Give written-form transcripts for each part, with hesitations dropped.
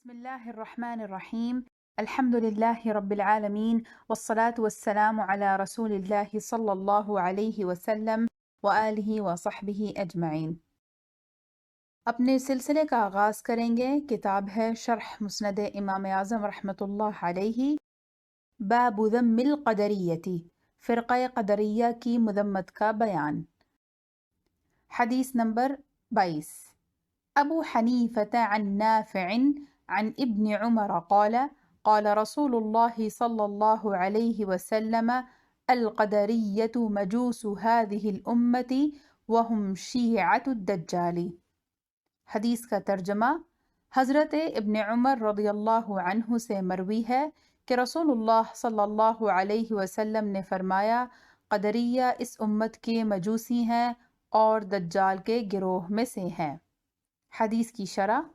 بسم الله الرحمن الرحيم. الحمد لله رب العالمين، والصلاة والسلام على رسول الله صلى الله عليه وسلم وآلہ وصحبہ اجمعین۔ اپنے سلسلے کا آغاز کریں گے۔ کتاب ہے شرح مسند امام اعظم رحمۃ اللہ علیہ، باب ذم القدریۃ، فرقہ قدریہ کی مذمت کا بیان۔ حدیث نمبر 22۔ ابو حنیفة عن نافع عن ابن عمر قال قال رسول الله صلى الله عليه وسلم القدرية مجوس هذه الأمة وهم شيعة الدجال۔ حدیث کا ترجمہ۔ حضرت ابن عمر رضی اللہ عنہ سے مروی ہے کہ رسول اللہ صلی اللہ علیہ وسلم نے فرمایا، قدریہ اس امت کے مجوسی ہیں اور دجال کے گروہ میں سے ہیں۔ حدیث کی شرح۔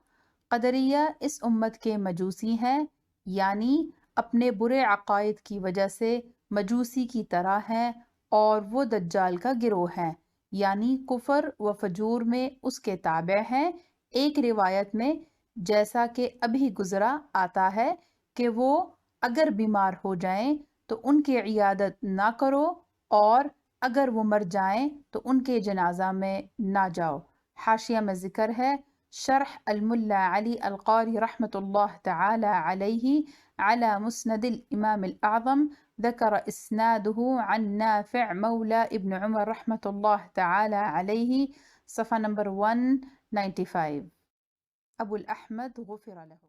قدریہ اس امت کے مجوسی ہیں، یعنی اپنے برے عقائد کی وجہ سے مجوسی کی طرح ہیں، اور وہ دجال کا گروہ ہیں، یعنی کفر و فجور میں اس کے تابع ہیں۔ ایک روایت میں جیسا کہ ابھی گزرا آتا ہے کہ وہ اگر بیمار ہو جائیں تو ان کی عیادت نہ کرو، اور اگر وہ مر جائیں تو ان کے جنازہ میں نہ جاؤ۔ حاشیہ میں ذکر ہے، شرح الملا علی القاری رحمۃ اللہ تعالی علیہ علی مسند الامام الاعظم، ذکر اسنادہ عن نافع مولا ابن عمر رحمۃ اللہ تعالی علیہ، صفحہ نمبر 195۔ ابو الاحمد غفر لہ۔